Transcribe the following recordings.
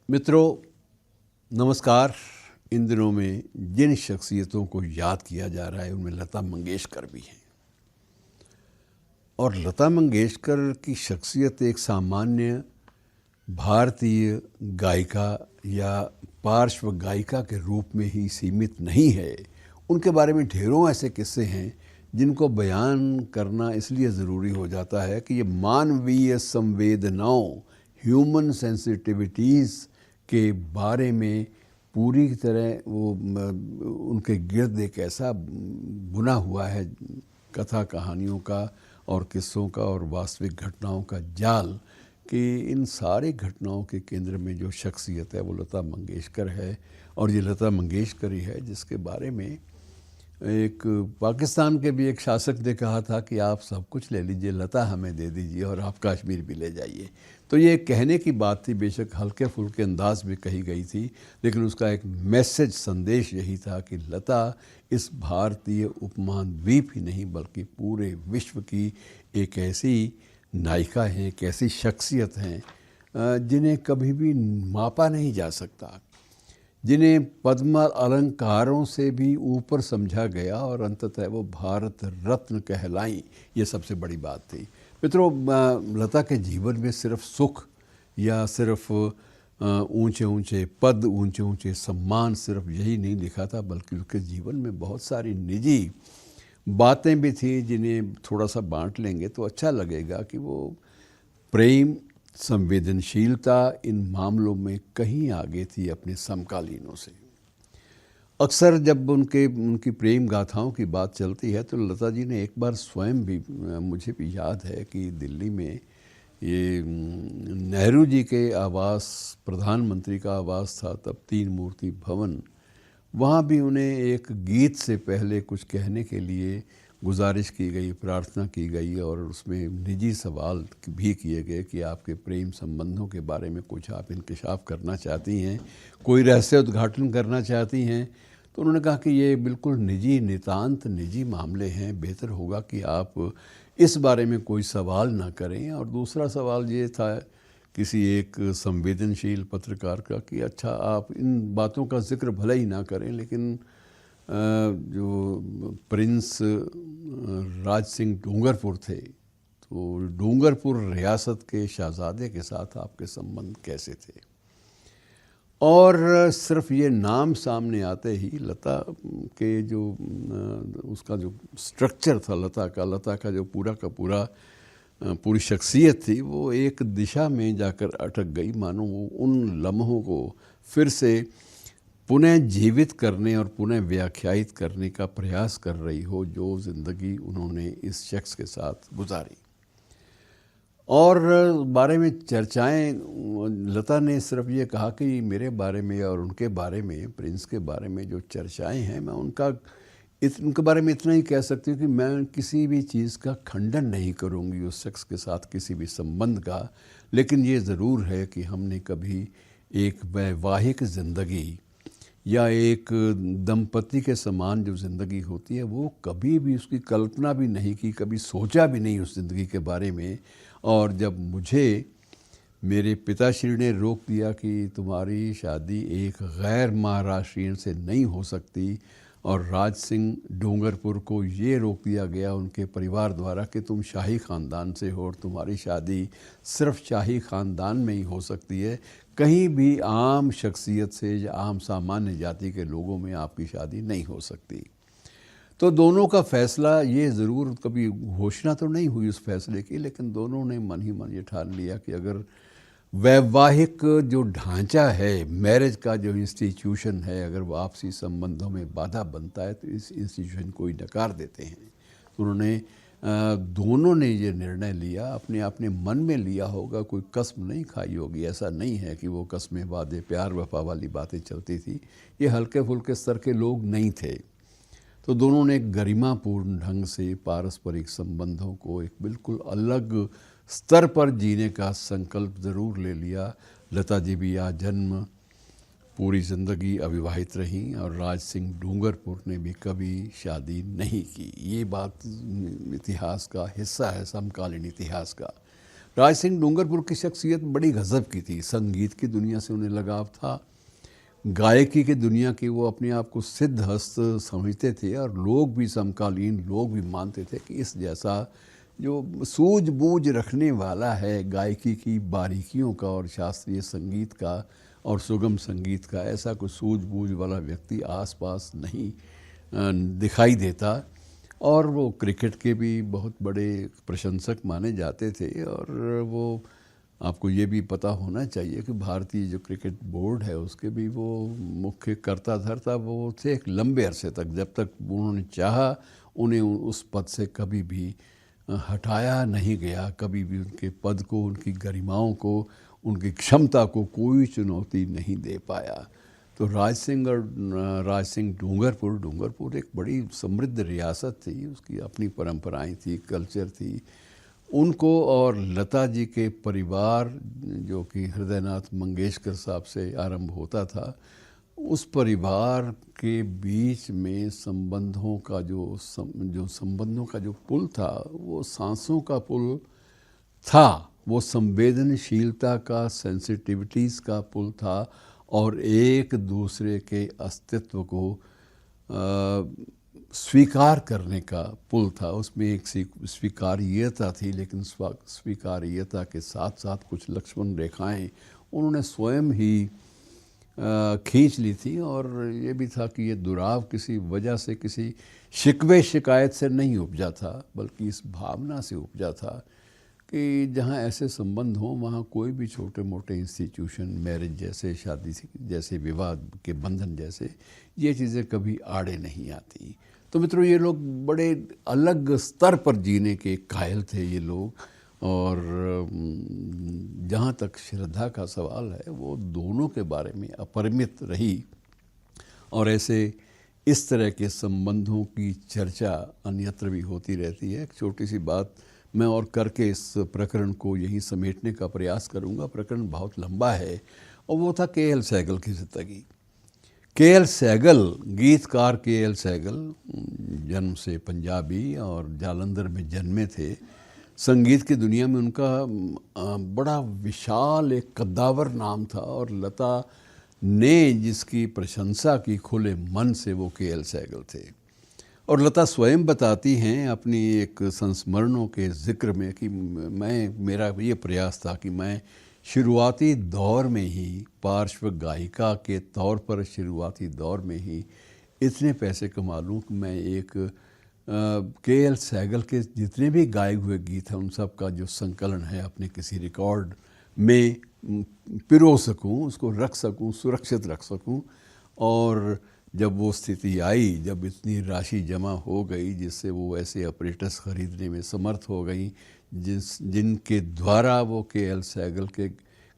मित्रों, नमस्कार। इन दिनों में जिन शख्सियतों को याद किया जा रहा है उनमें लता मंगेशकर भी हैं। और लता मंगेशकर की शख्सियत एक सामान्य भारतीय गायिका या पार्श्व गायिका के रूप में ही सीमित नहीं है। उनके बारे में ढेरों ऐसे किस्से हैं जिनको बयान करना इसलिए ज़रूरी हो जाता है कि ये मानवीय संवेदनाओं, ह्यूमन सेंसिटिविटीज़ के बारे में पूरी तरह वो उनके गिर्द एक ऐसा बुना हुआ है कथा कहानियों का और किस्सों का और वास्तविक घटनाओं का जाल कि इन सारी घटनाओं के केंद्र में जो शख्सियत है वो लता मंगेशकर है। और ये लता मंगेशकर ही है जिसके बारे में एक पाकिस्तान के भी एक शासक ने कहा था कि आप सब कुछ ले लीजिए, लता हमें दे दीजिए और आप कश्मीर भी ले जाइए। तो ये कहने की बात थी, बेशक हल्के फुल्के अंदाज में कही गई थी, लेकिन उसका एक मैसेज संदेश यही था कि लता इस भारतीय उपमहाद्वीप ही नहीं बल्कि पूरे विश्व की एक ऐसी नायिका हैं, एक ऐसी शख्सियत हैं जिन्हें कभी भी मापा नहीं जा सकता, जिन्हें पद्म अलंकारों से भी ऊपर समझा गया और अंततः वो भारत रत्न कहलाई। ये सबसे बड़ी बात थी। मित्रों, लता के जीवन में सिर्फ सुख या सिर्फ ऊंचे ऊंचे पद, ऊंचे ऊंचे सम्मान सिर्फ यही नहीं लिखा था, बल्कि उसके जीवन में बहुत सारी निजी बातें भी थी जिन्हें थोड़ा सा बांट लेंगे तो अच्छा लगेगा कि वो प्रेम, संवेदनशीलता इन मामलों में कहीं आगे थी अपने समकालीनों से। अक्सर जब उनकी प्रेम गाथाओं की बात चलती है तो लता जी ने एक बार स्वयं भी, मुझे भी याद है कि दिल्ली में ये नेहरू जी के आवास, प्रधानमंत्री का आवास था तब, तीन मूर्ति भवन, वहाँ भी उन्हें एक गीत से पहले कुछ कहने के लिए गुजारिश की गई, प्रार्थना की गई और उसमें निजी सवाल भी किए गए कि आपके प्रेम संबंधों के बारे में कुछ आप इंकशाफ करना चाहती हैं, कोई रहस्य उद्घाटन करना चाहती हैं। तो उन्होंने कहा कि ये बिल्कुल निजी, नितांत निजी मामले हैं, बेहतर होगा कि आप इस बारे में कोई सवाल ना करें। और दूसरा सवाल ये था किसी एक संवेदनशील पत्रकार का कि अच्छा आप इन बातों का जिक्र भले ही ना करें, लेकिन जो प्रिंस राज सिंह डूंगरपुर थे, तो डूंगरपुर रियासत के शहजादे के साथ आपके संबंध कैसे थे। और सिर्फ ये नाम सामने आते ही लता के जो उसका जो स्ट्रक्चर था, लता का जो पूरा का पूरा पूरी शख्सियत थी, वो एक दिशा में जाकर अटक गई, मानो वो उन लम्हों को फिर से पुनः जीवित करने और पुनः व्याख्यायित करने का प्रयास कर रही हो जो ज़िंदगी उन्होंने इस शख्स के साथ गुजारी। और बारे में चर्चाएं, लता ने सिर्फ ये कहा कि मेरे बारे में और उनके बारे में, प्रिंस के बारे में जो चर्चाएं हैं, मैं उनके बारे में इतना ही कह सकती हूँ कि मैं किसी भी चीज़ का खंडन नहीं करूँगी उस शख्स के साथ किसी भी संबंध का, लेकिन ये ज़रूर है कि हमने कभी एक वैवाहिक ज़िंदगी या एक दंपति के समान जो ज़िंदगी होती है वो कभी भी उसकी कल्पना भी नहीं की, कभी सोचा भी नहीं उस ज़िंदगी के बारे में। और जब मुझे मेरे पिताश्री ने रोक दिया कि तुम्हारी शादी एक गैर महाराष्ट्रियन से नहीं हो सकती, और राज सिंह डूंगरपुर को ये रोक दिया गया उनके परिवार द्वारा कि तुम शाही ख़ानदान से हो और तुम्हारी शादी सिर्फ शाही ख़ानदान में ही हो सकती है, कहीं भी आम शख्सियत से या आम सामान्य जाति के लोगों में आपकी शादी नहीं हो सकती। तो दोनों का फ़ैसला, ये ज़रूर कभी घोषणा तो नहीं हुई उस फैसले की, लेकिन दोनों ने मन ही मन ये ठान लिया कि अगर वैवाहिक जो ढांचा है, मैरिज का जो इंस्टीट्यूशन है, अगर वो आपसी संबंधों में बाधा बनता है तो इस इंस्टीट्यूशन को ही नकार देते हैं। तो उन्होंने दोनों ने ये निर्णय लिया, अपने मन में लिया होगा, कोई कसम नहीं खाई होगी। ऐसा नहीं है कि वो कसमें, वादे, प्यार वफा वाली बातें चलती थी, ये हल्के फुल्के स्तर के लोग नहीं थे। तो दोनों ने गरिमापूर्ण ढंग से पारस्परिक संबंधों को एक बिल्कुल अलग स्तर पर जीने का संकल्प ज़रूर ले लिया। लता जी भी आजन्म पूरी ज़िंदगी अविवाहित रहीं और राज सिंह डूंगरपुर ने भी कभी शादी नहीं की। ये बात इतिहास का हिस्सा है, समकालीन इतिहास का। राज सिंह डूंगरपुर की शख्सियत बड़ी गज़ब की थी। संगीत की दुनिया से उन्हें लगाव था, गायकी की दुनिया की वो अपने आप को सिद्धहस्त समझते थे, और लोग भी, समकालीन लोग भी मानते थे कि इस जैसा जो सूझबूझ रखने वाला है गायकी की बारीकियों का और शास्त्रीय संगीत का और सुगम संगीत का, ऐसा कोई सूझबूझ वाला व्यक्ति आसपास नहीं दिखाई देता। और वो क्रिकेट के भी बहुत बड़े प्रशंसक माने जाते थे। और वो आपको ये भी पता होना चाहिए कि भारतीय जो क्रिकेट बोर्ड है उसके भी वो मुख्य कर्ता धर्ता वो थे एक लंबे अरसे तक, जब तक उन्होंने चाहा उन्हें उस पद से कभी भी हटाया नहीं गया, कभी भी उनके पद को, उनकी गरिमाओं को, उनकी क्षमता को कोई चुनौती नहीं दे पाया। तो राज सिंह डूंगरपुर एक बड़ी समृद्ध रियासत थी, उसकी अपनी परंपराएं थी, कल्चर थी। उनको और लता जी के परिवार, जो कि हृदयनाथ मंगेशकर साहब से आरंभ होता था, उस परिवार के बीच में संबंधों का जो पुल था, वो सांसों का पुल था, वो संवेदनशीलता का, सेंसिटिविटीज़ का पुल था, और एक दूसरे के अस्तित्व को स्वीकार करने का पुल था। उसमें एक स्वीकार्यता थी, लेकिन स्वीकार्यता के साथ साथ कुछ लक्ष्मण रेखाएं उन्होंने स्वयं ही खींच ली थी। और ये भी था कि ये दुराव किसी वजह से, किसी शिकवे शिकायत से नहीं उपजा था, बल्कि इस भावना से उपजा था कि जहाँ ऐसे संबंध हों वहाँ कोई भी छोटे मोटे इंस्टीट्यूशन, मैरिज जैसे, शादी जैसे, विवाह के बंधन जैसे, ये चीज़ें कभी आड़े नहीं आती। तो मित्रों, ये लोग बड़े अलग स्तर पर जीने के कायल थे ये लोग। और जहाँ तक श्रद्धा का सवाल है, वो दोनों के बारे में अपरिमित रही। और ऐसे इस तरह के संबंधों की चर्चा अन्यत्र भी होती रहती है। एक छोटी सी बात मैं और करके इस प्रकरण को यहीं समेटने का प्रयास करूंगा। प्रकरण बहुत लंबा है, और वो था के.एल. सहगल की ज़िंदगी। के.एल. सहगल, गीतकार के.एल. सहगल, जन्म से पंजाबी और जालंधर में जन्मे थे। संगीत की दुनिया में उनका बड़ा विशाल एक कद्दावर नाम था, और लता ने जिसकी प्रशंसा की खुले मन से, वो के.एल. सहगल थे। और लता स्वयं बताती हैं अपनी एक संस्मरणों के ज़िक्र में कि मेरा ये प्रयास था कि मैं शुरुआती दौर में ही, पार्श्व गायिका के तौर पर शुरुआती दौर में ही इतने पैसे कमा लूँ कि मैं एक के.एल. सहगल के जितने भी गाए हुए गीत हैं उन सब का जो संकलन है अपने किसी रिकॉर्ड में पिरो सकूं, उसको रख सकूं, सुरक्षित रख सकूं। और जब वो स्थिति आई, जब इतनी राशि जमा हो गई जिससे वो ऐसे ऑपरेटर्स ख़रीदने में समर्थ हो गई जिनके द्वारा वो के.एल. सहगल के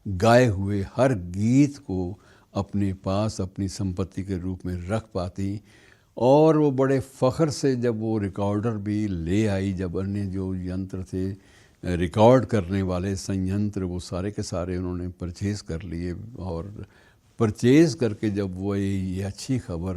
गाए हुए हर गीत को अपने पास, अपनी संपत्ति के रूप में रख पाती। और वो बड़े फ़ख्र से जब वो रिकॉर्डर भी ले आई, जब अन्य जो यंत्र थे रिकॉर्ड करने वाले संयंत्र, वो सारे के सारे उन्होंने परचेज़ कर लिए। और परचेज़ करके जब वो ये अच्छी खबर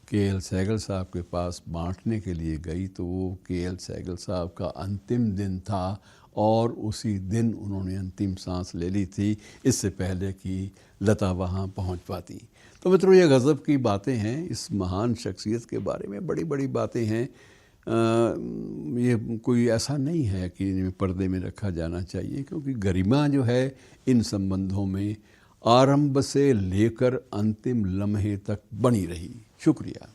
के.एल. सहगल साहब के पास बांटने के लिए गई, तो वो के.एल. सहगल साहब का अंतिम दिन था, और उसी दिन उन्होंने अंतिम सांस ले ली थी, इससे पहले कि लता वहाँ पहुँच पाती। तो मित्रों, ये गज़ब की बातें हैं। इस महान शख्सियत के बारे में बड़ी बड़ी बातें हैं। ये कोई ऐसा नहीं है कि इन्हें पर्दे में रखा जाना चाहिए, क्योंकि गरिमा जो है इन संबंधों में आरंभ से लेकर अंतिम लम्हे तक बनी रही। शुक्रिया।